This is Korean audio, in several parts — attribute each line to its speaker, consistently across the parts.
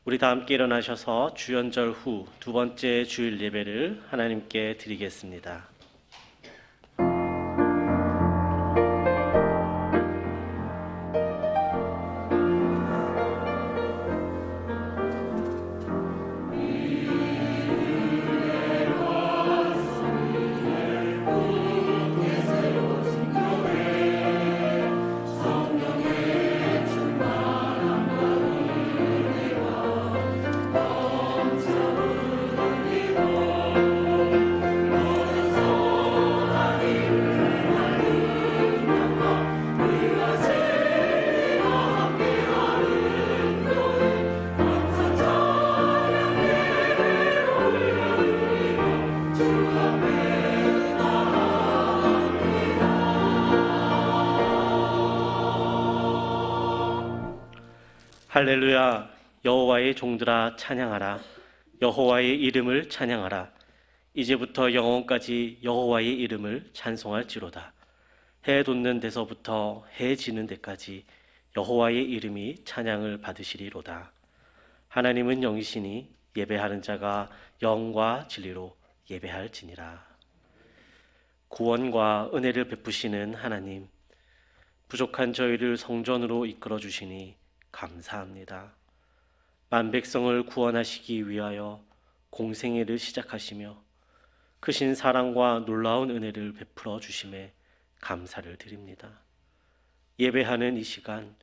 Speaker 1: 우리 다 함께 일어나셔서 주연절 후 두 번째 주일 예배를 하나님께 드리겠습니다. 할렐루야. 여호와의 종들아 찬양하라. 여호와의 이름을 찬양하라. 이제부터 영원까지 여호와의 이름을 찬송할지로다. 해 돋는 데서부터 해 지는 데까지 여호와의 이름이 찬양을 받으시리로다. 하나님은 영이시니 예배하는 자가 영과 진리로 예배할지니라. 구원과 은혜를 베푸시는 하나님, 부족한 저희를 성전으로 이끌어 주시니 감사합니다. 만백성을 구원하시기 위하여 공생애를 시작하시며 크신 사랑과 놀라운 은혜를 베풀어 주심에 감사를 드립니다. 예배하는 이 시간,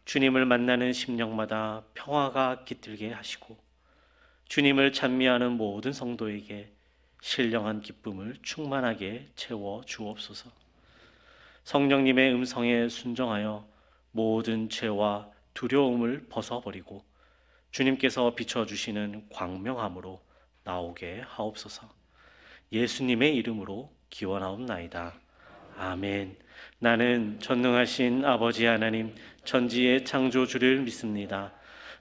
Speaker 1: 주님을 만나는 심령마다 평화가 깃들게 하시고 주님을 찬미하는 모든 성도에게 신령한 기쁨을 충만하게 채워 주옵소서. 성령님의 음성에 순종하여 모든 죄와 두려움을 벗어버리고 주님께서 비춰주시는 광명함으로 나오게 하옵소서. 예수님의 이름으로 기원하옵나이다. 아멘. 나는 전능하신 아버지 하나님 천지의 창조주를 믿습니다.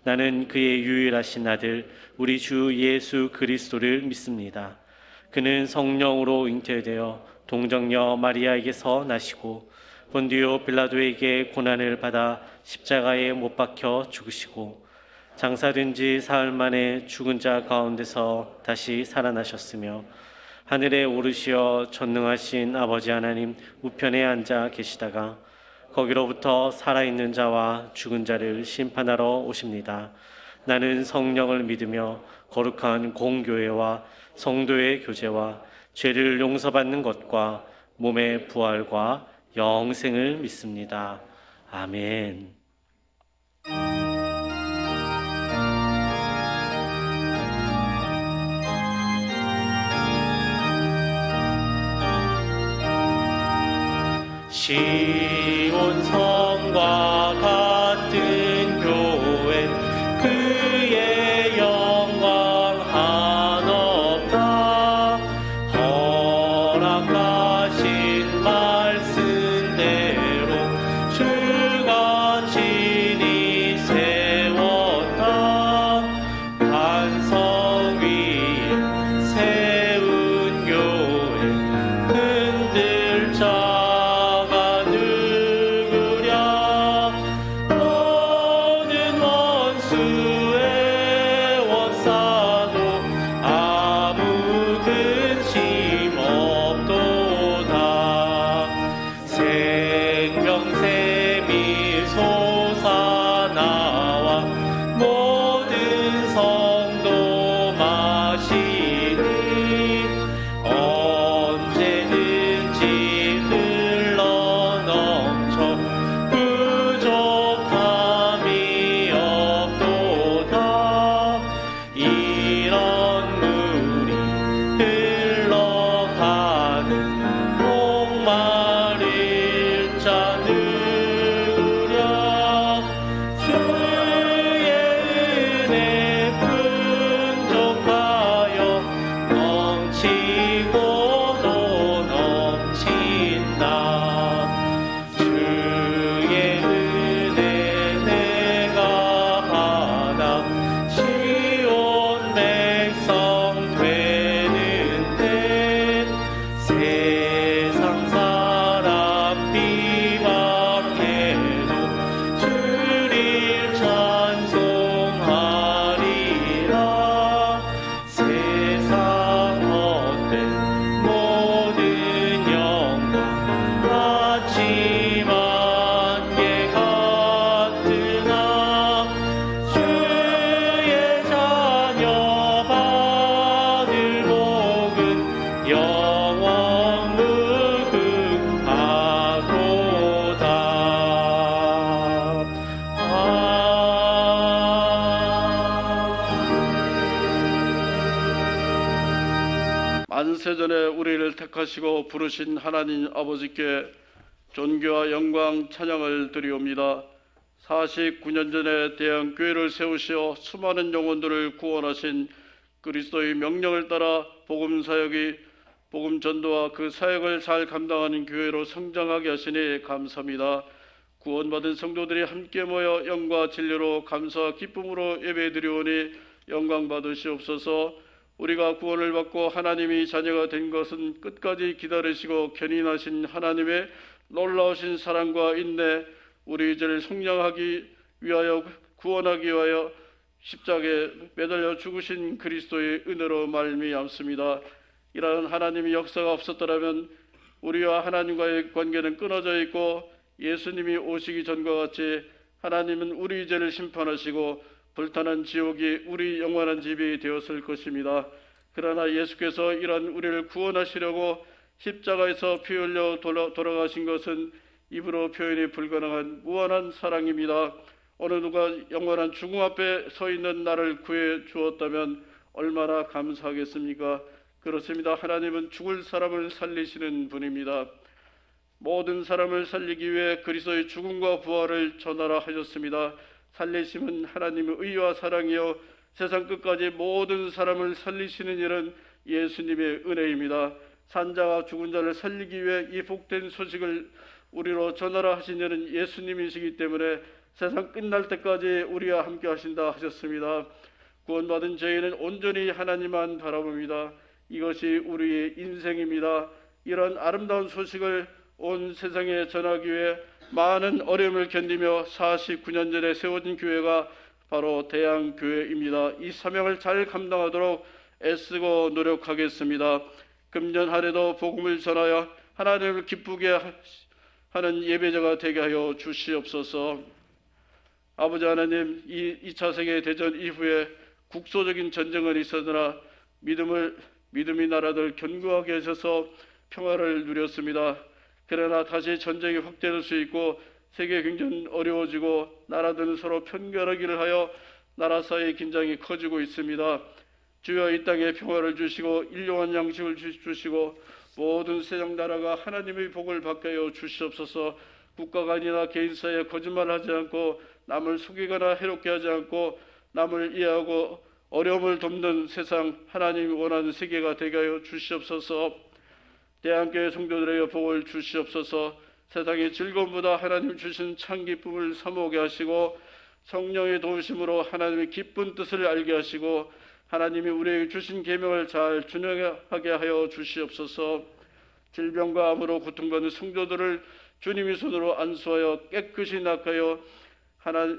Speaker 1: 나는 그의 유일하신 아들 우리 주 예수 그리스도를 믿습니다. 그는 성령으로 잉태되어 동정녀 마리아에게서 나시고 본디오 빌라도에게 고난을 받아 십자가에 못 박혀 죽으시고 장사된 지 사흘 만에 죽은 자 가운데서 다시 살아나셨으며 하늘에 오르시어 전능하신 아버지 하나님 우편에 앉아 계시다가 거기로부터 살아있는 자와 죽은 자를 심판하러 오십니다. 나는 성령을 믿으며 거룩한 공교회와 성도의 교제와 죄를 용서받는 것과 몸의 부활과 영생을 믿습니다. 아멘. 시온 성과 같은 교회 그의 영광 한없다. 허락하신 말씀대로 주가 친히 세웠다. 반석 위에 세운 교회 흔들 자 모든 원수의
Speaker 2: 창세전에 우리를 택하시고 부르신 하나님 아버지께 존귀와 영광 찬양을 드리옵니다. 49년 전에 대한교회를 세우시어 수많은 영혼들을 구원하신 그리스도의 명령을 따라 복음사역이 복음 전도와 그 사역을 잘 감당하는 교회로 성장하게 하시니 감사합니다. 구원받은 성도들이 함께 모여 영과 진리로 감사와 기쁨으로 예배드리오니 영광 받으시옵소서. 우리가 구원을 받고 하나님이 자녀가 된 것은 끝까지 기다리시고 견인하신 하나님의 놀라우신 사랑과 인내, 우리 죄를 속량하기 위하여 구원하기 위하여 십자가에 매달려 죽으신 그리스도의 은혜로 말미암습니다. 이러한 하나님의 역사가 없었더라면 우리와 하나님과의 관계는 끊어져 있고 예수님이 오시기 전과 같이 하나님은 우리 죄를 심판하시고 불타는 지옥이 우리 영원한 집이 되었을 것입니다. 그러나 예수께서 이러한 우리를 구원하시려고 십자가에서 피 흘려 돌아가신 것은 입으로 표현이 불가능한 무한한 사랑입니다. 어느 누가 영원한 죽음 앞에 서 있는 나를 구해 주었다면 얼마나 감사하겠습니까? 그렇습니다. 하나님은 죽을 사람을 살리시는 분입니다. 모든 사람을 살리기 위해 그리스도의 죽음과 부활을 전하라 하셨습니다. 살리심은 하나님의 의와 사랑이요 세상 끝까지 모든 사람을 살리시는 일은 예수님의 은혜입니다. 산자와 죽은 자를 살리기 위해 이 복된 소식을 우리로 전하라 하신 이는 예수님이시기 때문에 세상 끝날 때까지 우리와 함께 하신다 하셨습니다. 구원받은 저희는 온전히 하나님만 바라봅니다. 이것이 우리의 인생입니다. 이런 아름다운 소식을 온 세상에 전하기 위해 많은 어려움을 견디며 49년 전에 세워진 교회가 바로 대양교회입니다. 이 사명을 잘 감당하도록 애쓰고 노력하겠습니다. 금년 하루도 복음을 전하여 하나님을 기쁘게 하는 예배자가 되게 하여 주시옵소서. 아버지 하나님, 이 2차 세계대전 이후에 국소적인 전쟁은 있었으나 믿음의 나라들 견고하게 하셔서 평화를 누렸습니다. 그러나 다시 전쟁이 확대될 수 있고 세계 경제는 어려워지고 나라들은 서로 편결하기를 하여 나라 사이의 긴장이 커지고 있습니다. 주여 이 땅에 평화를 주시고 일용할 양식을 주시고 모든 세상 나라가 하나님의 복을 받게 하여 주시옵소서. 국가 간이나 개인 사이에 거짓말하지 않고 남을 속이거나 해롭게 하지 않고 남을 이해하고 어려움을 돕는 세상, 하나님이 원하는 세계가 되게 하여 주시옵소서. 대한교회 성도들에게 복을 주시옵소서. 세상의 즐거움보다 하나님 주신 참 기쁨을 사모하게 하시고 성령의 도우심으로 하나님의 기쁜 뜻을 알게 하시고 하나님이 우리에게 주신 계명을 잘 준행하게 하여 주시옵소서. 질병과 암으로 고통받는 성도들을 주님의 손으로 안수하여 깨끗이 낚아여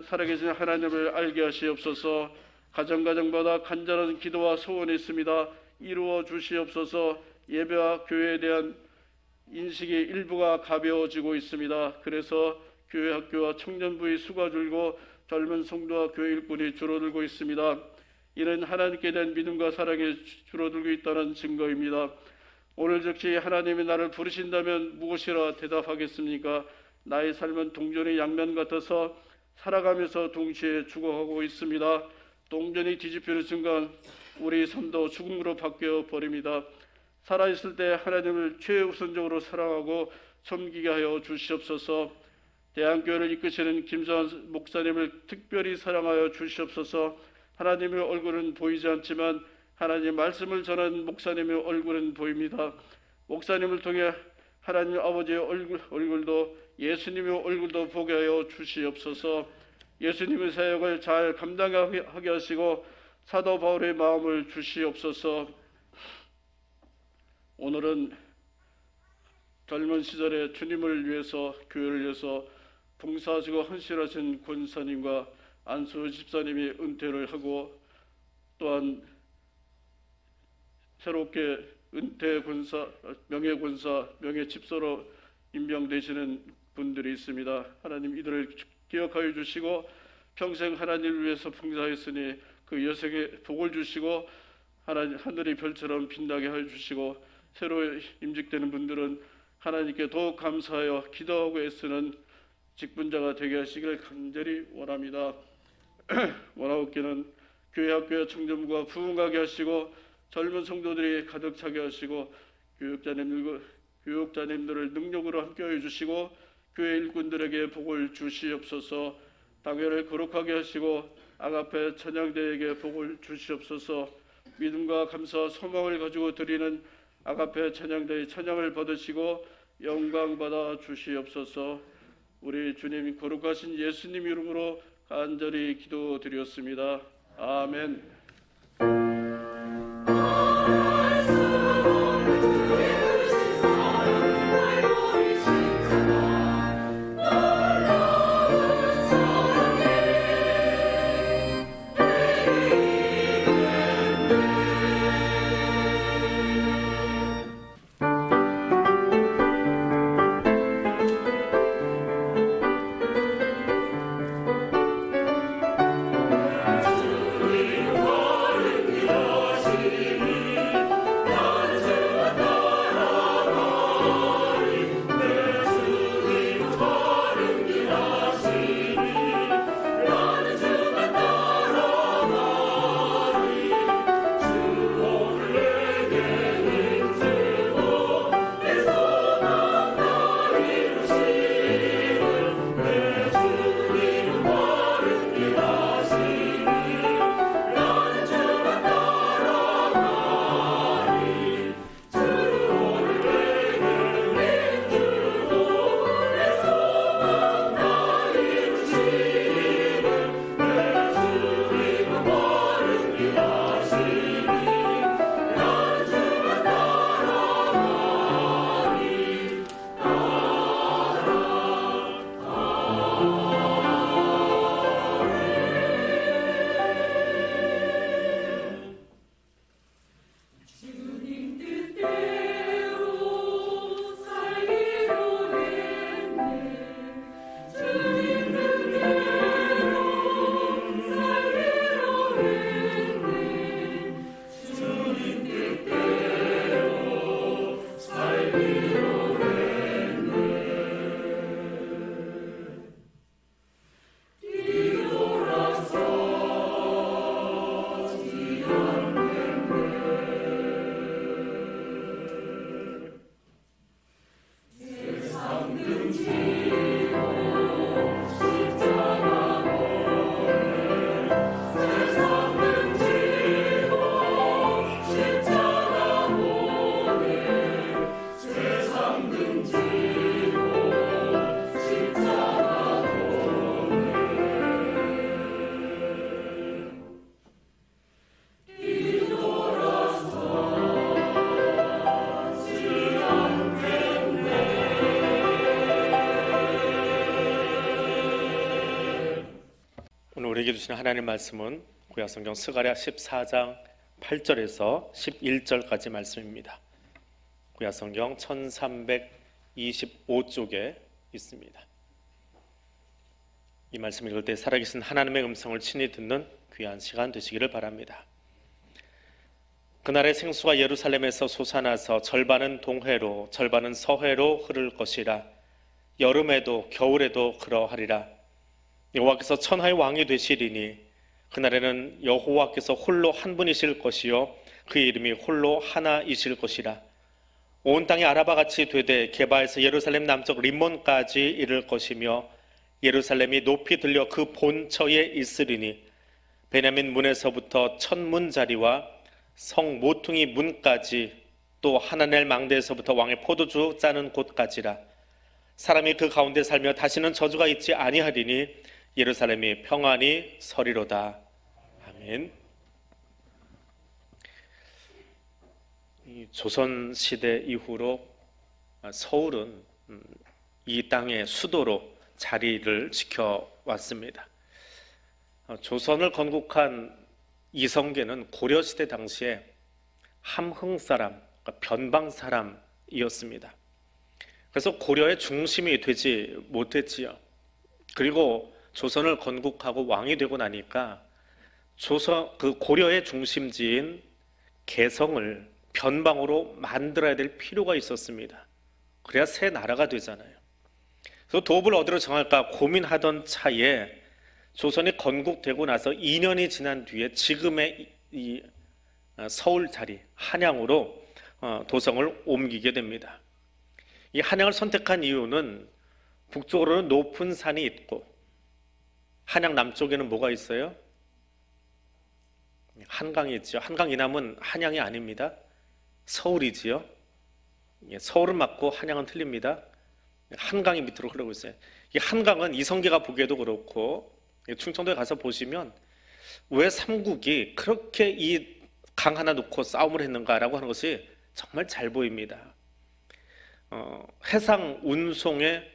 Speaker 2: 살아계신 하나님을 알게 하시옵소서. 가정마다 간절한 기도와 소원이 있습니다. 이루어 주시옵소서. 예배와 교회에 대한 인식이 일부가 가벼워지고 있습니다. 그래서 교회 학교와 청년부의 수가 줄고 젊은 성도와 교회 일꾼이 줄어들고 있습니다. 이는 하나님께 대한 믿음과 사랑이 줄어들고 있다는 증거입니다. 오늘 즉시 하나님이 나를 부르신다면 무엇이라 대답하겠습니까? 나의 삶은 동전의 양면 같아서 살아가면서 동시에 죽어가고 있습니다. 동전이 뒤집히는 순간 우리 삶도 죽음으로 바뀌어 버립니다. 살아있을 때 하나님을 최우선적으로 사랑하고 섬기게 하여 주시옵소서. 대한교회를 이끄시는 김수환 목사님을 특별히 사랑하여 주시옵소서. 하나님의 얼굴은 보이지 않지만 하나님의 말씀을 전하는 목사님의 얼굴은 보입니다. 목사님을 통해 하나님 아버지의 얼굴도 예수님의 얼굴도 보게 하여 주시옵소서. 예수님의 사역을 잘 감당하게 하시고 사도 바울의 마음을 주시옵소서. 오늘은 젊은 시절에 주님을 위해서 교회를 위해서 봉사하시고 헌신하신 권사님과 안수 집사님이 은퇴를 하고 또한 새롭게 은퇴 권사, 명예권사, 명예집사로 임명되시는 분들이 있습니다. 하나님 이들을 기억하여 주시고 평생 하나님을 위해서 봉사했으니 그 여생에 복을 주시고 하나님 하늘의 별처럼 빛나게 하여 주시고 새로 임직되는 분들은 하나님께 더욱 감사하여 기도하고 애쓰는 직분자가 되게 하시길 간절히 원합니다. 원하옵기는 교회 학교와 청년부가 부흥하게 하시고 젊은 성도들이 가득 차게 하시고 교육자님들을 능력으로 함께해 주시고 교회 일꾼들에게 복을 주시옵소서. 당회를 거룩하게 하시고 아가페 찬양대에게 복을 주시옵소서. 믿음과 감사와 소망을 가지고 드리는 아가페 찬양대의 찬양을 받으시고 영광 받아 주시옵소서. 우리 주님 거룩하신 예수님 이름으로 간절히 기도드렸습니다. 아멘.
Speaker 3: 우리에게 주시는 하나님의 말씀은 구약성경 스가랴 14장 8절에서 11절까지 말씀입니다. 구약성경 1325쪽에 있습니다. 이 말씀 읽을 때 살아계신 하나님의 음성을 친히 듣는 귀한 시간 되시기를 바랍니다. 그날의 생수가 예루살렘에서 솟아나서 절반은 동해로 절반은 서해로 흐를 것이라. 여름에도 겨울에도 그러하리라. 여호와께서 천하의 왕이 되시리니 그날에는 여호와께서 홀로 한 분이실 것이요 그의 이름이 홀로 하나이실 것이라. 온 땅이 아라바같이 되되 게바에서 예루살렘 남쪽 림몬까지 이를 것이며 예루살렘이 높이 들려 그 본처에 있으리니 베냐민 문에서부터 천문자리와 성 모퉁이 문까지 또 하나넬 망대에서부터 왕의 포도주 짜는 곳까지라. 사람이 그 가운데 살며 다시는 저주가 있지 아니하리니 예루살렘이 평안히 서리로다. 아멘. 조선시대 이후로 서울은 이 땅의 수도로 자리를 지켜왔습니다. 조선을 건국한 이성계는 고려시대 당시에 함흥 사람, 변방 사람이었습니다. 그래서 고려의 중심이 되지 못했지요. 그리고 조선을 건국하고 왕이 되고 나니까 고려의 중심지인 개성을 변방으로 만들어야 될 필요가 있었습니다. 그래야 새 나라가 되잖아요. 그래서 도읍을 어디로 정할까 고민하던 차에 조선이 건국되고 나서 2년이 지난 뒤에 지금의 이 서울 자리 한양으로 도성을 옮기게 됩니다. 이 한양을 선택한 이유는 북쪽으로는 높은 산이 있고 한양 남쪽에는 뭐가 있어요? 한강이 있죠. 한강 이남은 한양이 아닙니다. 서울이지요. 서울은 맞고 한양은 틀립니다. 한강이 밑으로 흐르고 있어요. 이 한강은 이성계가 보기에도 그렇고 충청도에 가서 보시면 왜 삼국이 그렇게 이 강 하나 놓고 싸움을 했는가라고 하는 것이 정말 잘 보입니다. 해상 운송의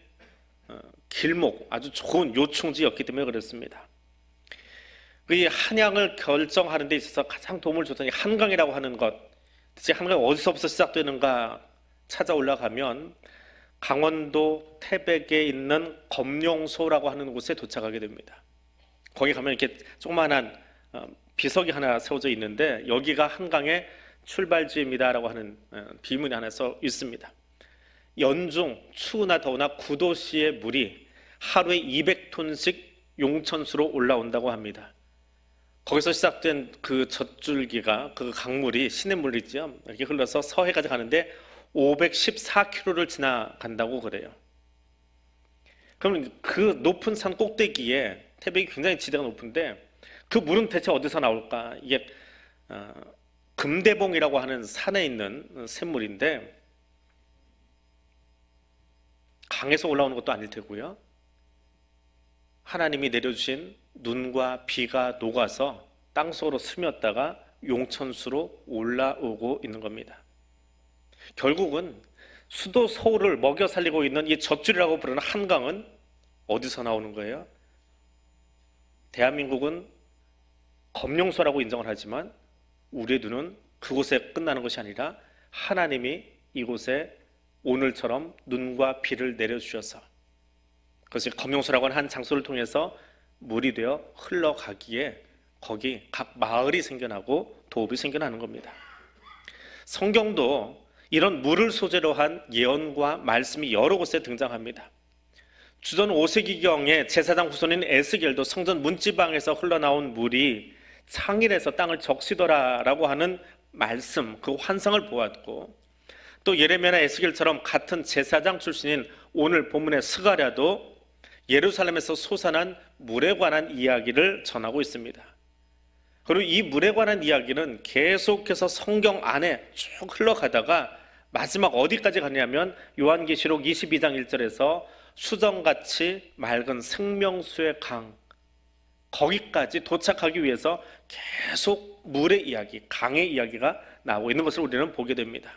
Speaker 3: 길목, 아주 좋은 요충지였기 때문에 그렇습니다. 이 한양을 결정하는 데 있어서 가장 도움을 줬던 이 한강이라고 하는 것, 대체 한강이 어디서부터 시작되는가 찾아 올라가면 강원도 태백에 있는 검룡소라고 하는 곳에 도착하게 됩니다. 거기 가면 이렇게 조그마한 비석이 하나 세워져 있는데 여기가 한강의 출발지입니다라고 하는 비문이 하나 써 있습니다. 연중 추우나 더우나 9도씨의 물이 하루에 200톤씩 용천수로 올라온다고 합니다. 거기서 시작된 그 젖줄기가, 그 강물이 시냇물이죠. 이렇게 흘러서 서해까지 가는데 514km를 지나간다고 그래요. 그러면 그 높은 산 꼭대기에 태백이 굉장히 지대가 높은데 그 물은 대체 어디서 나올까? 이게 금대봉이라고 하는 산에 있는 샘물인데 강에서 올라오는 것도 아닐 테고요. 하나님이 내려주신 눈과 비가 녹아서 땅속으로 스며다가 용천수로 올라오고 있는 겁니다. 결국은 수도 서울을 먹여 살리고 있는 이 젖줄이라고 부르는 한강은 어디서 나오는 거예요? 대한민국은 검룡소라고 인정을 하지만 우리의 눈은 그곳에 끝나는 것이 아니라 하나님이 이곳에 오늘처럼 눈과 비를 내려주셔서 그것이 검룡소라고 하는 한 장소를 통해서 물이 되어 흘러가기에 거기 각 마을이 생겨나고 도읍이 생겨나는 겁니다. 성경도 이런 물을 소재로 한 예언과 말씀이 여러 곳에 등장합니다. 주전 5세기경에 제사장 후손인 에스겔도 성전 문지방에서 흘러나온 물이 창일에서 땅을 적시더라라고 하는 말씀, 그 환상을 보았고 또 예레미야나 에스겔처럼 같은 제사장 출신인 오늘 본문의 스가랴도 예루살렘에서 솟아난 물에 관한 이야기를 전하고 있습니다. 그리고 이 물에 관한 이야기는 계속해서 성경 안에 쭉 흘러가다가 마지막 어디까지 가냐면 요한계시록 22장 1절에서 수정같이 맑은 생명수의 강, 거기까지 도착하기 위해서 계속 물의 이야기, 강의 이야기가 나오고 있는 것을 우리는 보게 됩니다.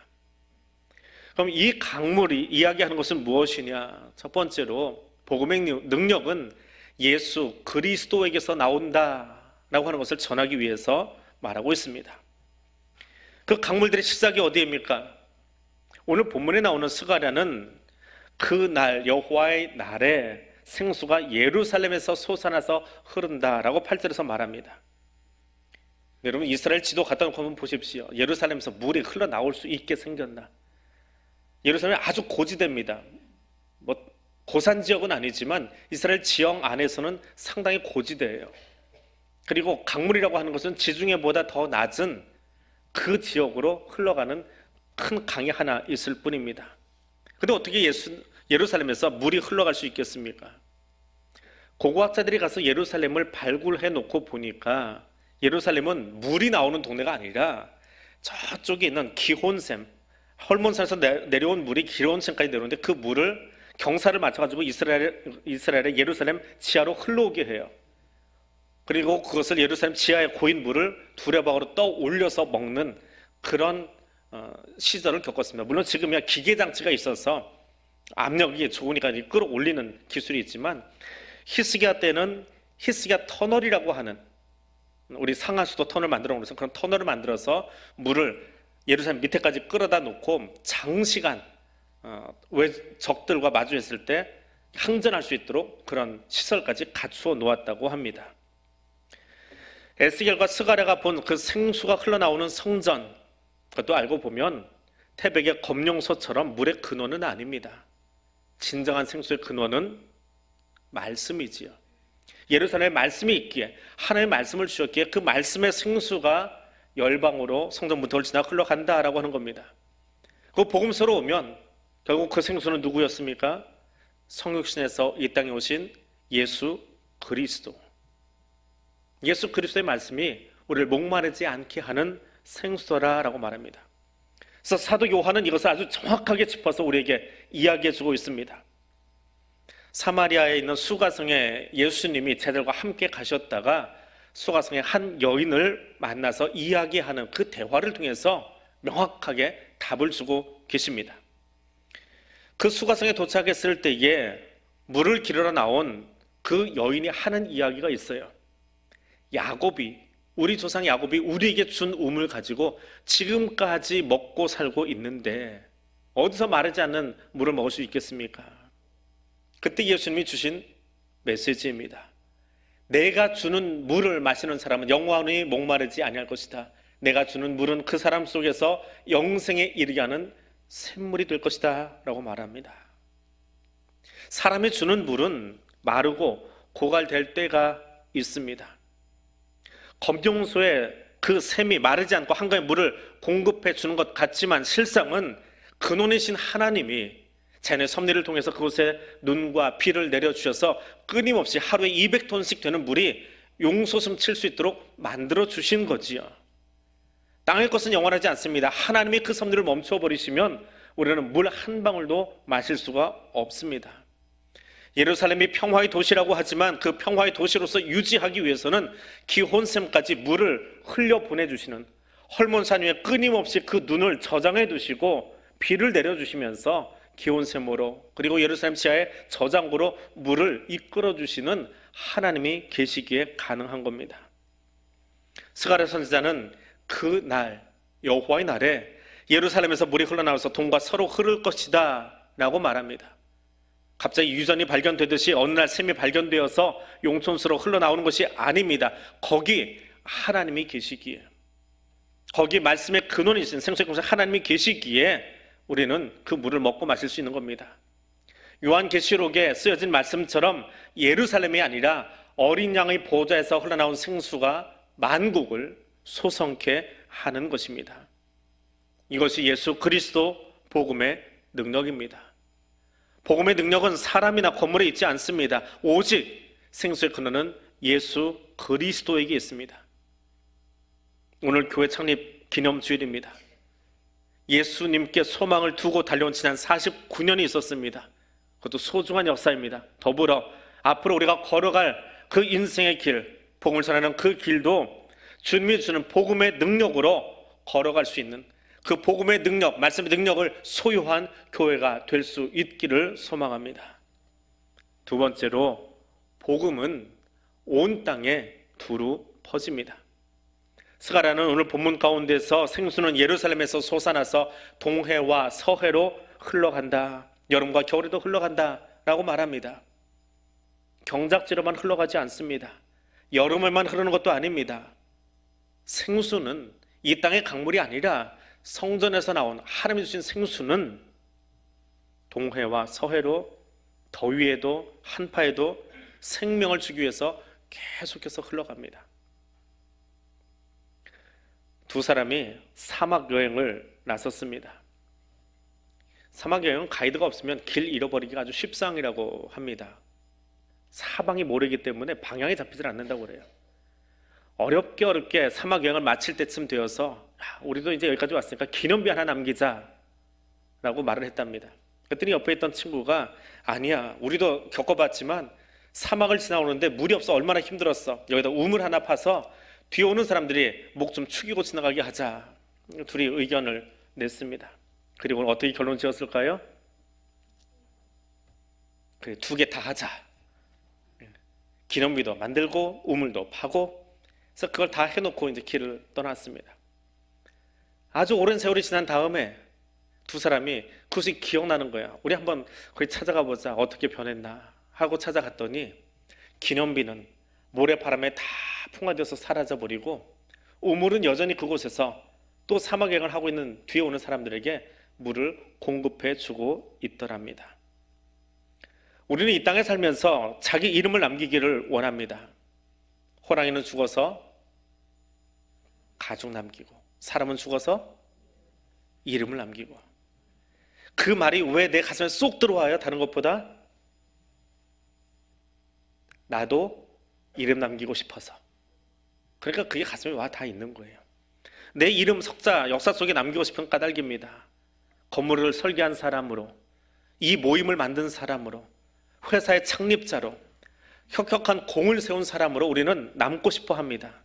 Speaker 3: 그럼 이 강물이 이야기하는 것은 무엇이냐? 첫 번째로 복음의 능력은 예수 그리스도에게서 나온다라고 하는 것을 전하기 위해서 말하고 있습니다. 그 강물들의 시작이 어디입니까? 오늘 본문에 나오는 스가랴는 그날 여호와의 날에 생수가 예루살렘에서 솟아나서 흐른다라고 8절에서 말합니다. 여러분 이스라엘 지도 갖다 놓고 한번 보십시오. 예루살렘에서 물이 흘러나올 수 있게 생겼나? 예루살렘이 아주 고지대입니다. 고산 지역은 아니지만 이스라엘 지형 안에서는 상당히 고지대예요. 그리고 강물이라고 하는 것은 지중해보다 더 낮은 그 지역으로 흘러가는 큰 강이 하나 있을 뿐입니다. 근데 어떻게 예루살렘에서 물이 흘러갈 수 있겠습니까? 고고학자들이 가서 예루살렘을 발굴해 놓고 보니까 예루살렘은 물이 나오는 동네가 아니라 저쪽에 있는 기혼샘, 헐몬산에서 내려온 물이 기혼샘까지 내려오는데 그 물을 경사를 맞춰가지고 이스라엘의 예루살렘 지하로 흘러오게 해요. 그리고 그것을 예루살렘 지하에 고인 물을 두레박으로 떠올려서 먹는 그런 시절을 겪었습니다. 물론 지금이야 기계장치가 있어서 압력이 좋으니까 끌어올리는 기술이 있지만 히스기야 때는 히스기야 터널이라고 하는 우리 상하수도 터널 만들어 놓으면서 그런 터널을 만들어서 물을 예루살렘 밑에까지 끌어다 놓고 장시간 적들과 마주했을 때 항전할 수 있도록 그런 시설까지 갖추어 놓았다고 합니다. 에스겔과 스가랴가 본 그 생수가 흘러나오는 성전, 그것도 알고 보면 태백의 검룡소처럼 물의 근원은 아닙니다. 진정한 생수의 근원은 말씀이지요. 예루살렘에 말씀이 있기에 하나님의 말씀을 주셨기에 그 말씀의 생수가 열방으로 성전 문턱을 지나 흘러간다라고 하는 겁니다. 그 복음서로 오면 결국 그 생수는 누구였습니까? 성육신에서 이 땅에 오신 예수 그리스도. 예수 그리스도의 말씀이 우리를 목마르지 않게 하는 생수더라라고 말합니다. 그래서 사도 요한은 이것을 아주 정확하게 짚어서 우리에게 이야기해 주고 있습니다. 사마리아에 있는 수가성에 예수님이 제자들과 함께 가셨다가 수가성의 한 여인을 만나서 이야기하는 그 대화를 통해서 명확하게 답을 주고 계십니다. 그 수가성에 도착했을 때에 물을 기르러 나온 그 여인이 하는 이야기가 있어요. 야곱이, 우리 조상 야곱이 우리에게 준 우물 가지고 지금까지 먹고 살고 있는데 어디서 마르지 않는 물을 먹을 수 있겠습니까? 그때 예수님이 주신 메시지입니다. 내가 주는 물을 마시는 사람은 영원히 목마르지 아니할 것이다. 내가 주는 물은 그 사람 속에서 영생에 이르게 하는 샘물이 될 것이다 라고 말합니다. 사람이 주는 물은 마르고 고갈될 때가 있습니다. 검정소에 그 샘이 마르지 않고 한가에 물을 공급해 주는 것 같지만 실상은 근원이신 하나님이 자연의 섭리를 통해서 그곳에 눈과 비를 내려주셔서 끊임없이 하루에 200톤씩 되는 물이 용솟음 칠 수 있도록 만들어 주신 거지요. 땅의 것은 영원하지 않습니다. 하나님이 그 섭리를 멈춰버리시면 우리는 물 한 방울도 마실 수가 없습니다. 예루살렘이 평화의 도시라고 하지만 그 평화의 도시로서 유지하기 위해서는 기혼샘까지 물을 흘려보내주시는 헐몬산 위에 끊임없이 그 눈을 저장해 두시고 비를 내려주시면서 기온샘으로 그리고 예루살렘 지하의 저장고로 물을 이끌어 주시는 하나님이 계시기에 가능한 겁니다. 스가랴 선지자는 그 날, 여호와의 날에 예루살렘에서 물이 흘러나와서 동과 서로 흐를 것이다 라고 말합니다. 갑자기 유전이 발견되듯이 어느 날 샘이 발견되어서 용천수로 흘러나오는 것이 아닙니다. 거기 하나님이 계시기에, 거기 말씀의 근원이신 생수의 공생 하나님이 계시기에 우리는 그 물을 먹고 마실 수 있는 겁니다. 요한계시록에 쓰여진 말씀처럼 예루살렘이 아니라 어린 양의 보좌에서 흘러나온 생수가 만국을 소성케 하는 것입니다. 이것이 예수 그리스도 복음의 능력입니다. 복음의 능력은 사람이나 건물에 있지 않습니다. 오직 생수의 근원은 예수 그리스도에게 있습니다. 오늘 교회 창립 기념주일입니다. 예수님께 소망을 두고 달려온 지난 49년이 있었습니다. 그것도 소중한 역사입니다. 더불어 앞으로 우리가 걸어갈 그 인생의 길, 복음을 전하는 그 길도 주님이 주는 복음의 능력으로 걸어갈 수 있는 그 복음의 능력, 말씀의 능력을 소유한 교회가 될 수 있기를 소망합니다. 두 번째로 복음은 온 땅에 두루 퍼집니다. 스가랴는 오늘 본문 가운데서 생수는 예루살렘에서 솟아나서 동해와 서해로 흘러간다. 여름과 겨울에도 흘러간다 라고 말합니다. 경작지로만 흘러가지 않습니다. 여름에만 흐르는 것도 아닙니다. 생수는 이 땅의 강물이 아니라 성전에서 나온 하나님이 주신 생수는 동해와 서해로 더위에도 한파에도 생명을 주기 위해서 계속해서 흘러갑니다. 두 사람이 사막 여행을 나섰습니다. 사막 여행은 가이드가 없으면 길 잃어버리기가 아주 쉽상이라고 합니다. 사방이 모르기 때문에 방향이 잡히질 않는다고 그래요. 어렵게 사막 여행을 마칠 때쯤 되어서 우리도 이제 여기까지 왔으니까 기념비 하나 남기자 라고 말을 했답니다. 그랬더니 옆에 있던 친구가 아니야, 우리도 겪어봤지만 사막을 지나오는데 물이 없어 얼마나 힘들었어. 여기다 우물 하나 파서 뒤에 오는 사람들이 목 좀 축이고 지나가게 하자. 둘이 의견을 냈습니다. 그리고 어떻게 결론 지었을까요? 그래, 두 개 다 하자. 기념비도 만들고 우물도 파고, 그래서 그걸 다 해놓고 이제 길을 떠났습니다. 아주 오랜 세월이 지난 다음에 두 사람이 그것이 기억나는 거야. 우리 한번 거기 찾아가 보자. 어떻게 변했나 하고 찾아갔더니 기념비는 모래바람에 다 풍화되어서 사라져버리고 우물은 여전히 그곳에서 또 사막여행을 하고 있는 뒤에 오는 사람들에게 물을 공급해 주고 있더랍니다. 우리는 이 땅에 살면서 자기 이름을 남기기를 원합니다. 호랑이는 죽어서 가족 남기고, 사람은 죽어서 이름을 남기고. 그 말이 왜 내 가슴에 쏙 들어와요? 다른 것보다 나도 이름 남기고 싶어서. 그러니까 그게 가슴에 와 다 있는 거예요. 내 이름 석자 역사 속에 남기고 싶은 까닭입니다. 건물을 설계한 사람으로, 이 모임을 만든 사람으로, 회사의 창립자로, 혁혁한 공을 세운 사람으로 우리는 남고 싶어 합니다.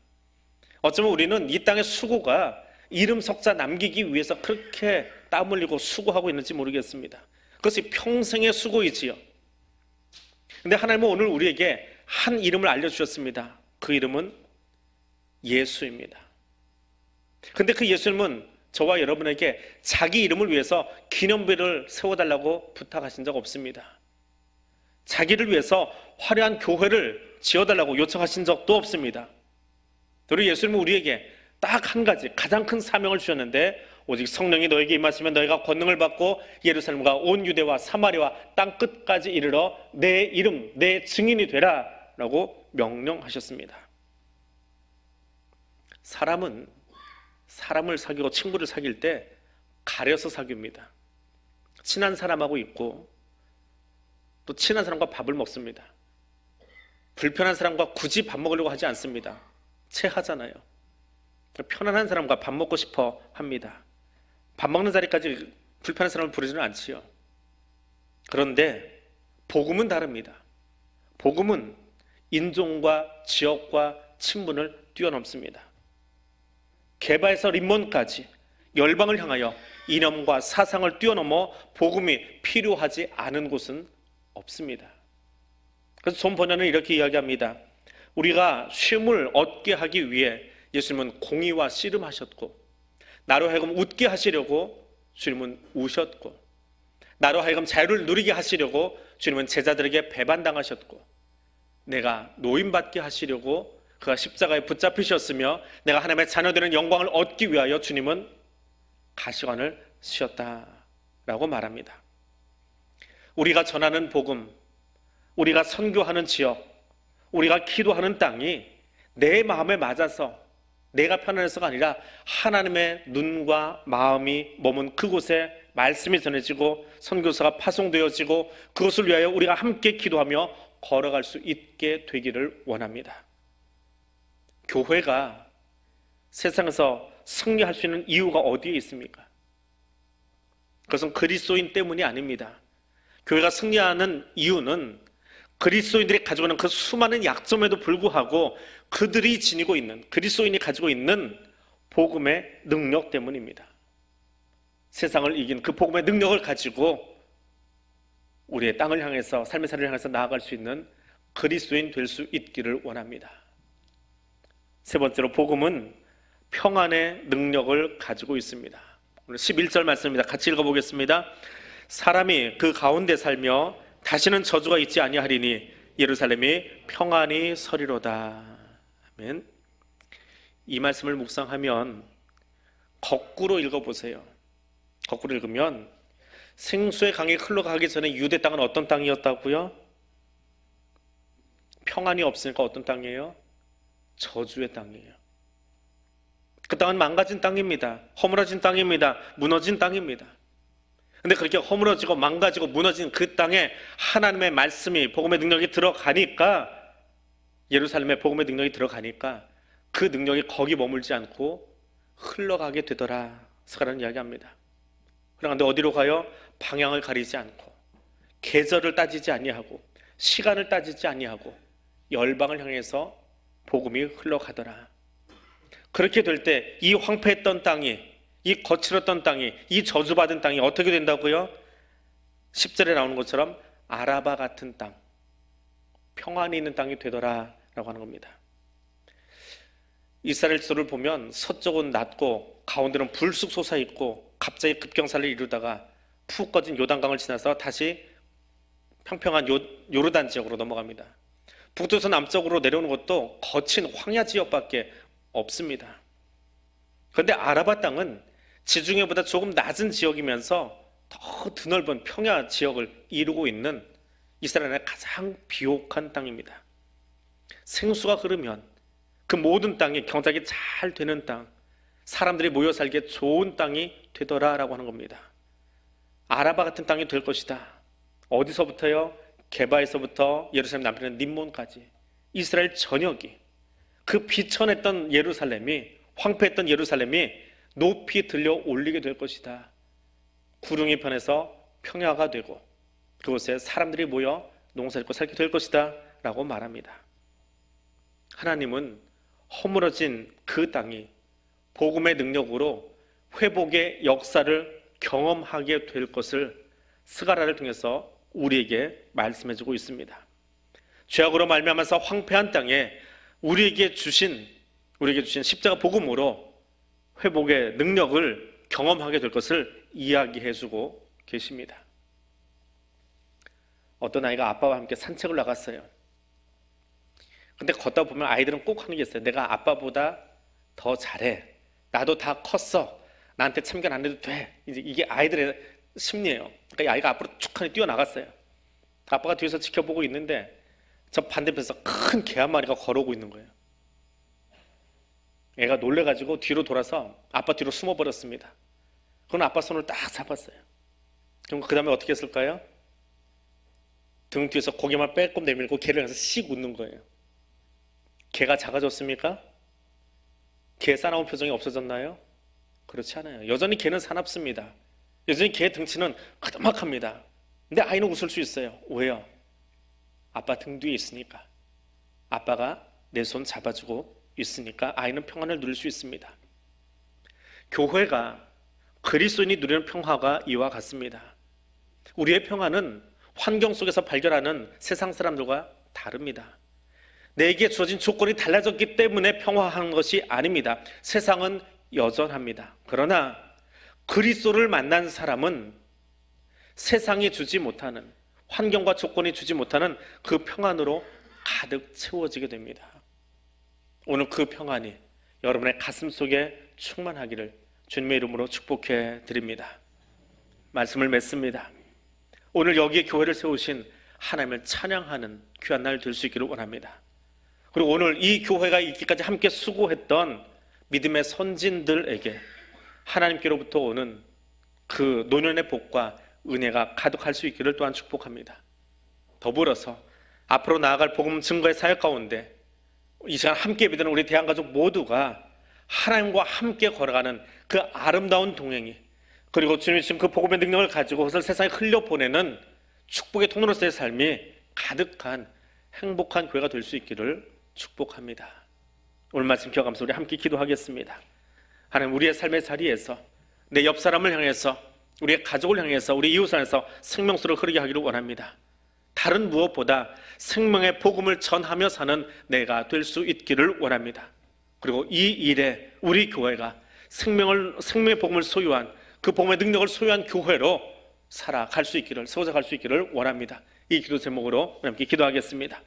Speaker 3: 어쩌면 우리는 이 땅의 수고가 이름 석자 남기기 위해서 그렇게 땀 흘리고 수고하고 있는지 모르겠습니다. 그것이 평생의 수고이지요. 근데 하나님은 오늘 우리에게 한 이름을 알려주셨습니다. 그 이름은 예수입니다. 근데 그 예수님은 저와 여러분에게 자기 이름을 위해서 기념비를 세워달라고 부탁하신 적 없습니다. 자기를 위해서 화려한 교회를 지어달라고 요청하신 적도 없습니다. 그리고 예수님은 우리에게 딱 한 가지 가장 큰 사명을 주셨는데, 오직 성령이 너에게 임하시면 너희가 권능을 받고 예루살렘과 온 유대와 사마리아와 땅 끝까지 이르러 내 이름, 내 증인이 되라 라고 명령하셨습니다. 사람은 사람을 사귀고 친구를 사귈 때 가려서 사귀입니다. 친한 사람하고 있고 또 친한 사람과 밥을 먹습니다. 불편한 사람과 굳이 밥 먹으려고 하지 않습니다. 체하잖아요. 편안한 사람과 밥 먹고 싶어 합니다. 밥 먹는 자리까지 불편한 사람을 부르지는 않지요. 그런데 복음은 다릅니다. 복음은 인종과 지역과 친분을 뛰어넘습니다. 개바에서 림몬까지 열방을 향하여 이념과 사상을 뛰어넘어 복음이 필요하지 않은 곳은 없습니다. 그래서 존 번연은 이렇게 이야기합니다. 우리가 쉼을 얻게 하기 위해 예수님은 공의와 씨름하셨고, 나로 하여금 웃게 하시려고 주님은 우셨고, 나로 하여금 자유를 누리게 하시려고 주님은 제자들에게 배반당하셨고, 내가 노임받게 하시려고 그가 십자가에 붙잡히셨으며, 내가 하나님의 자녀되는 영광을 얻기 위하여 주님은 가시관을 쓰셨다라고 말합니다. 우리가 전하는 복음, 우리가 선교하는 지역, 우리가 기도하는 땅이 내 마음에 맞아서 내가 편안해서가 아니라 하나님의 눈과 마음이 머문 그곳에 말씀이 전해지고 선교사가 파송되어지고 그것을 위하여 우리가 함께 기도하며 걸어갈 수 있게 되기를 원합니다. 교회가 세상에서 승리할 수 있는 이유가 어디에 있습니까? 그것은 그리스도인 때문이 아닙니다. 교회가 승리하는 이유는 그리스도인들이 가지고 있는 그 수많은 약점에도 불구하고 그들이 지니고 있는, 그리스도인이 가지고 있는 복음의 능력 때문입니다. 세상을 이긴 그 복음의 능력을 가지고 우리의 땅을 향해서, 삶의 살을 향해서 나아갈 수 있는 그리스도인 될 수 있기를 원합니다. 세 번째로, 복음은 평안의 능력을 가지고 있습니다. 오늘 11절 말씀입니다. 같이 읽어보겠습니다. 사람이 그 가운데 살며 다시는 저주가 있지 아니하리니 예루살렘이 평안히 서리로다. 아멘. 이 말씀을 묵상하면 거꾸로 읽어보세요. 거꾸로 읽으면 생수의 강이 흘러가기 전에 유대 땅은 어떤 땅이었다고요? 평안이 없으니까 어떤 땅이에요? 저주의 땅이에요. 그 땅은 망가진 땅입니다. 허물어진 땅입니다. 무너진 땅입니다. 근데 그렇게 허물어지고 망가지고 무너진 그 땅에 하나님의 말씀이, 복음의 능력이 들어가니까, 예루살렘에 복음의 능력이 들어가니까 그 능력이 거기 머물지 않고 흘러가게 되더라. 스가랴는 이야기합니다. 그런데 어디로 가요? 방향을 가리지 않고, 계절을 따지지 아니하고, 시간을 따지지 아니하고 열방을 향해서 복음이 흘러가더라. 그렇게 될 때 이 황폐했던 땅이, 이 거칠었던 땅이, 이 저주받은 땅이 어떻게 된다고요? 10절에 나오는 것처럼 아라바 같은 땅, 평안이 있는 땅이 되더라 라고 하는 겁니다. 이스라엘 지도를 보면 서쪽은 낮고 가운데는 불쑥 솟아있고 갑자기 급경사를 이루다가 푹 꺼진 요단강을 지나서 다시 평평한 요르단 지역으로 넘어갑니다. 북쪽에서 남쪽으로 내려오는 것도 거친 황야 지역밖에 없습니다. 그런데 아라바 땅은 지중해보다 조금 낮은 지역이면서 더 드넓은 평야 지역을 이루고 있는 이스라엘의 가장 비옥한 땅입니다. 생수가 흐르면 그 모든 땅이 경작이 잘 되는 땅, 사람들이 모여 살기에 좋은 땅이 되더라라고 하는 겁니다. 아라바 같은 땅이 될 것이다. 어디서부터요? 게바에서부터 예루살렘 남편인 림몬까지 이스라엘 전역이, 그 비천했던 예루살렘이, 황폐했던 예루살렘이 높이 들려 올리게 될 것이다. 구릉이 편해서 평야가 되고 그곳에 사람들이 모여 농사짓고 살게 될 것이다 라고 말합니다. 하나님은 허물어진 그 땅이 복음의 능력으로 회복의 역사를 경험하게 될 것을 스가랴를 통해서 우리에게 말씀해주고 있습니다. 죄악으로 말미암아서 황폐한 땅에 우리에게 주신 십자가 복음으로 회복의 능력을 경험하게 될 것을 이야기해주고 계십니다. 어떤 아이가 아빠와 함께 산책을 나갔어요. 근데 걷다 보면 아이들은 꼭 하는 게 있어요. 내가 아빠보다 더 잘해. 나도 다 컸어. 나한테 참견 안 해도 돼. 이게 아이들의 심리예요. 그러니까 이 아이가 앞으로 쭉 하니 뛰어나갔어요. 아빠가 뒤에서 지켜보고 있는데 저 반대편에서 큰 개 한 마리가 걸어오고 있는 거예요. 애가 놀래가지고 뒤로 돌아서 아빠 뒤로 숨어버렸습니다. 그건 아빠 손을 딱 잡았어요. 그럼 그 다음에 어떻게 했을까요? 등 뒤에서 고개만 빼꼼 내밀고 개를 가서 씩 웃는 거예요. 개가 작아졌습니까? 개 싸나운 표정이 없어졌나요? 그렇지 않아요. 여전히 개는 사납습니다. 여전히 개의 등치는 크드막합니다. 근데 아이는 웃을 수 있어요. 왜요? 아빠 등 뒤에 있으니까. 아빠가 내 손 잡아주고 있으니까 아이는 평안을 누릴 수 있습니다. 교회가 그리스도인이 누리는 평화가 이와 같습니다. 우리의 평화는 환경 속에서 발견하는 세상 사람들과 다릅니다. 내게 주어진 조건이 달라졌기 때문에 평화한 것이 아닙니다. 세상은 여전합니다. 그러나 그리스도를 만난 사람은 세상이 주지 못하는, 환경과 조건이 주지 못하는 그 평안으로 가득 채워지게 됩니다. 오늘 그 평안이 여러분의 가슴 속에 충만하기를 주님의 이름으로 축복해 드립니다. 말씀을 맺습니다. 오늘 여기에 교회를 세우신 하나님을 찬양하는 귀한 날 될 수 있기를 원합니다. 그리고 오늘 이 교회가 있기까지 함께 수고했던 믿음의 선진들에게 하나님께로부터 오는 그 노년의 복과 은혜가 가득할 수 있기를 또한 축복합니다. 더불어서 앞으로 나아갈 복음 증거의 사역 가운데 이 시간 함께 예배드리는 우리 대한가족 모두가 하나님과 함께 걸어가는 그 아름다운 동행이, 그리고 주님이 지금 그 복음의 능력을 가지고 그것을 세상에 흘려보내는 축복의 통로로서의 삶이 가득한 행복한 교회가 될 수 있기를 축복합니다. 오늘 말씀 기억하면서 우리 함께 기도하겠습니다. 하나님, 우리의 삶의 자리에서 내 옆 사람을 향해서, 우리의 가족을 향해서, 우리 이웃을 향해서 생명수를 흐르게 하기를 원합니다. 다른 무엇보다 생명의 복음을 전하며 사는 내가 될 수 있기를 원합니다. 그리고 이 일에 우리 교회가 생명의 복음을 소유한, 그 복음의 능력을 소유한 교회로 살아갈 수 있기를, 세워져갈 수 있기를 원합니다. 이 기도 제목으로 함께 기도하겠습니다.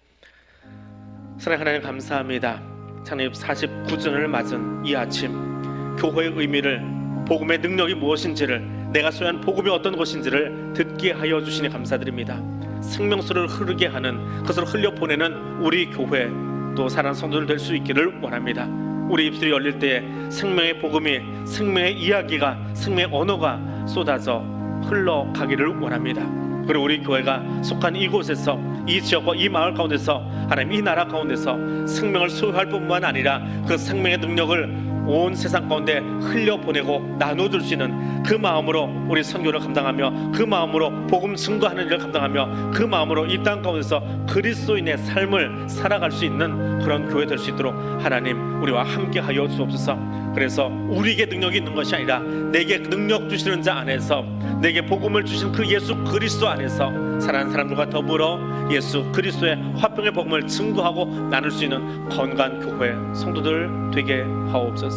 Speaker 3: 사랑하는 하나님, 감사합니다. 창립 49주년을 맞은 이 아침, 교회의 의미를, 복음의 능력이 무엇인지를, 내가 소유한 복음이 어떤 것인지를 듣게 하여 주시니 감사드립니다. 생명수를 흐르게 하는, 그것을 흘려보내는 우리 교회, 또 사랑하는 성도들 될 수 있기를 원합니다. 우리 입술이 열릴 때에 생명의 복음이, 생명의 이야기가, 생명의 언어가 쏟아져 흘러가기를 원합니다. 그리고 우리 교회가 속한 이곳에서, 이 지역과 이 마을 가운데서, 하나님 이 나라 가운데서 생명을 소유할 뿐만 아니라 그 생명의 능력을 온 세상 가운데 흘려보내고 나눠줄 수 있는 그 마음으로 우리 선교를 감당하며, 그 마음으로 복음 증거하는 일을 감당하며, 그 마음으로 이 땅 가운데서 그리스도인의 삶을 살아갈 수 있는 그런 교회 될 수 있도록 하나님 우리와 함께 하여 주옵소서. 그래서 우리에게 능력이 있는 것이 아니라 내게 능력 주시는 자 안에서, 내게 복음을 주신 그 예수 그리스도 안에서 사랑하는 사람들과 더불어 예수 그리스도의 화평의 복음을 증거하고 나눌 수 있는 건강한 교회 성도들 되게 하옵소서.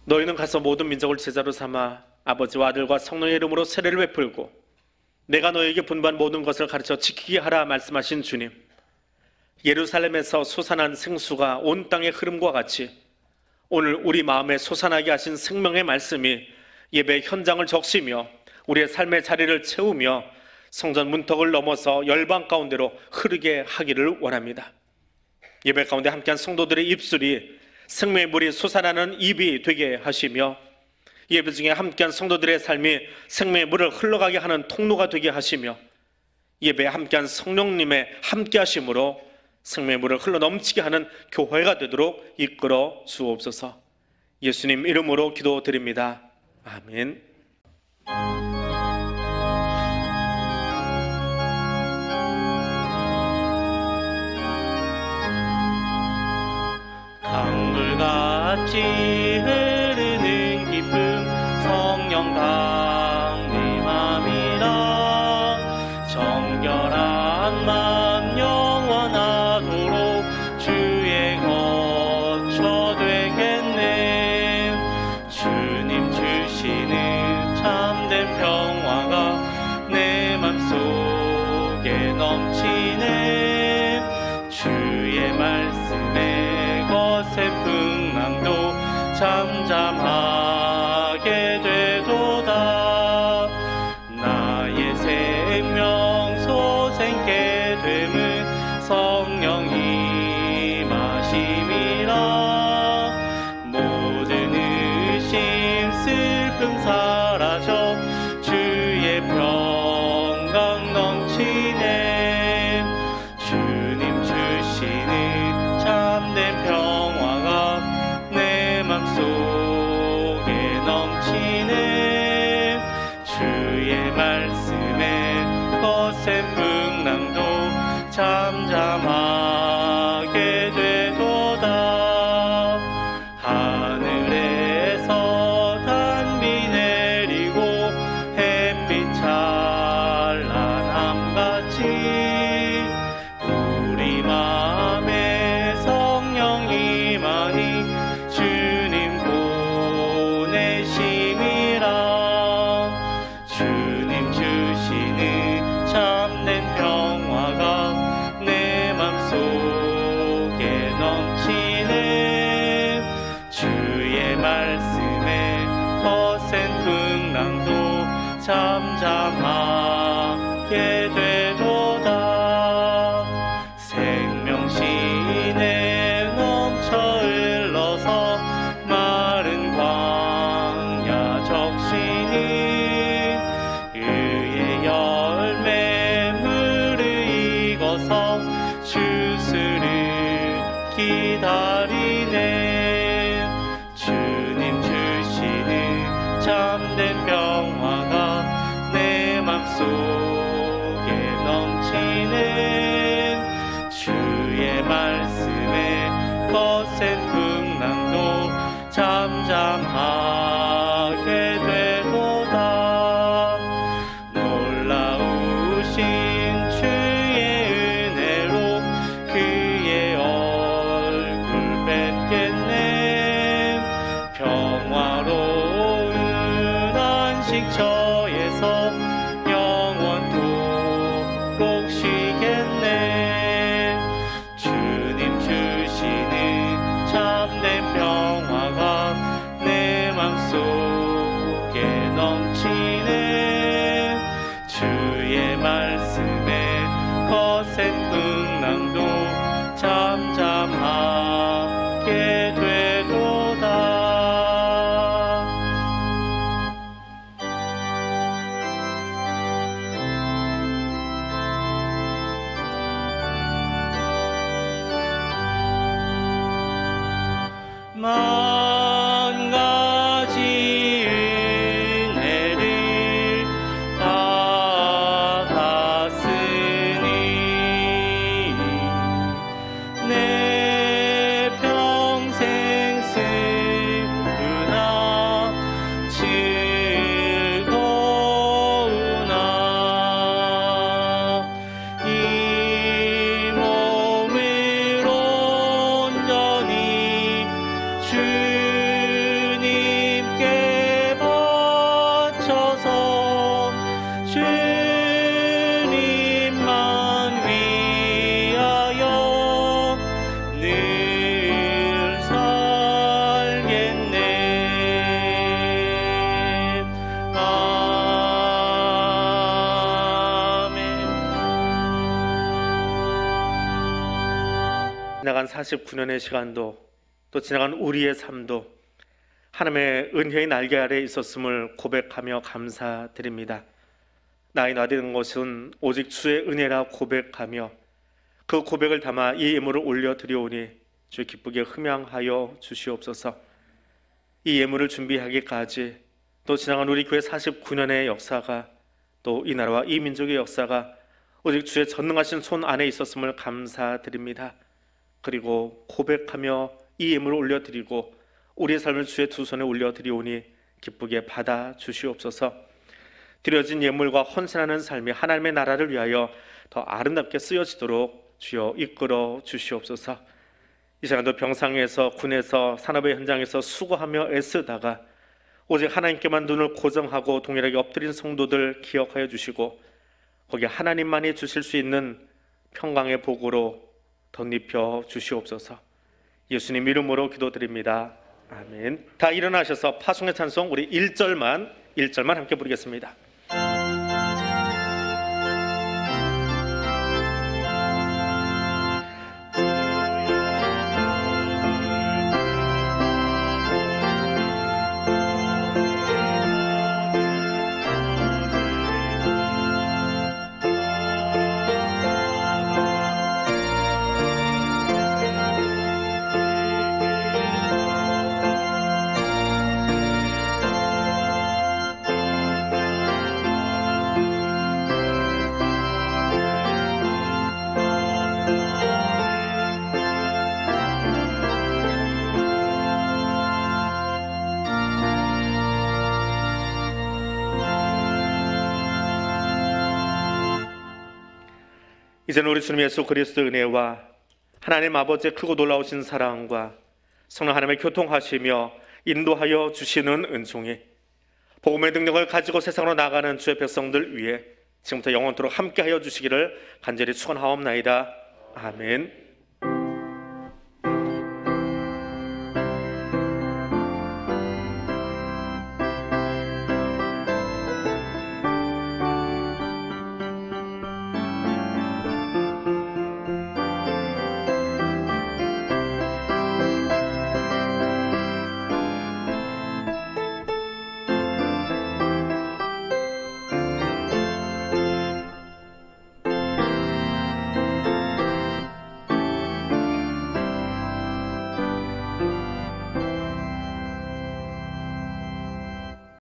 Speaker 3: 너희는 가서 모든 민족을 제자로 삼아 아버지와 아들과 성령의 이름으로 세례를 베풀고 내가 너희에게 분부한 모든 것을 가르쳐 지키게 하라 말씀하신 주님, 예루살렘에서 솟아난 생수가 온 땅의 흐름과 같이 오늘 우리 마음에 솟아나게 하신 생명의 말씀이 예배 현장을 적시며 우리의 삶의 자리를 채우며 성전 문턱을 넘어서 열방 가운데로 흐르게 하기를 원합니다. 예배 가운데 함께한 성도들의 입술이 생명의 물이 솟아나는 입이 되게 하시며 예배 중에 함께한 성도들의 삶이 생명의 물을 흘러가게 하는 통로가 되게 하시며 예배에 함께한 성령님의 함께하심으로 생명의 물을 흘러넘치게 하는 교회가 되도록 이끌어 주옵소서. 예수님 이름으로 기도드립니다. 아멘.
Speaker 1: 강물같이 흐르는 기쁨 성령 강림함이라. 정결한 맘 영원하도록 주의 거처 되겠네. 주님 주시는 참된 평화가 내 맘속에 넘치네. 주의 말씀에 거센 풍랑도 잠잠하게 되도다. 나의 생명 소생케 됨은 성령이 마심이라. 모든 의심 슬픔 사라져 주의 평강 넘치네. 주님 주시는 참된 평화가 내 맘속에 넘치네. 주의 말씀에 거센 풍랑도 잠잠하게 되도다. 하늘에서 단비 내리고 햇빛 찬란함같이 우리 마음에 성령이 많이 주님 보내심이라. 주님 주시는 참된 평화가 내 맘속에 넘치네. 주의 말씀에 거센 풍랑도 잠잠하게 되도다. 생명신에 넘쳐 흘러서 마른 광야 적시니 의의 열매 무르익어서 주스를 기다리네. 주님 주시는 참된 평화가 내 맘속에 넘치네. 주의 말씀에 거센 풍랑도 잠잠하게 되도다. 놀라우신 주의 은혜로 그의 얼굴 뵙겠네. 평화로운 안식처에서 영원토록 쉬겠네. 주님 주시는 참된 평화가 내 맘속에 넘치네. 주의 말씀에 거센 풍랑도 잠잠하게 되도다. 만 가지 은혜를 받았으니 내 평생 슬프나 즐거우나 이 몸을 온전히 주님께 바쳐서 주님만 위하여 늘 살겠네. 아멘.
Speaker 3: 지나간 49년의 시간도 또 지나간 우리의 삶도 하나님의 은혜의 날개 아래에 있었음을 고백하며 감사드립니다. 나의 나되는 것은 오직 주의 은혜라 고백하며 그 고백을 담아 이 예물을 올려드리오니 주 기쁘게 흠양하여 주시옵소서. 이 예물을 준비하기까지 또 지나간 우리 교회 49년의 역사가 또 이 나라와 이 민족의 역사가 오직 주의 전능하신 손 안에 있었음을 감사드립니다. 그리고 고백하며 이 예물을 올려드리고 우리의 삶을 주의 두 손에 올려드리오니 기쁘게 받아 주시옵소서. 드려진 예물과 헌신하는 삶이 하나님의 나라를 위하여 더 아름답게 쓰여지도록 주여 이끌어 주시옵소서. 이 시간도 병상에서 군에서 산업의 현장에서 수고하며 애쓰다가 오직 하나님께만 눈을 고정하고 동일하게 엎드린 성도들 기억하여 주시고 거기에 하나님만이 주실 수 있는 평강의 복으로 덧입혀 주시옵소서. 예수님 이름으로 기도드립니다. 아멘. 다 일어나셔서 파송의 찬송 우리 1절만 함께 부르겠습니다. 이제는 우리 주님 예수 그리스도의 은혜와 하나님 아버지의 크고 놀라우신 사랑과 성령 하나님의 교통하시며 인도하여 주시는 은총이 복음의 능력을 가지고 세상으로 나가는 주의 백성들 위해 지금부터 영원토록 함께하여 주시기를 간절히 축원하옵나이다. 아멘.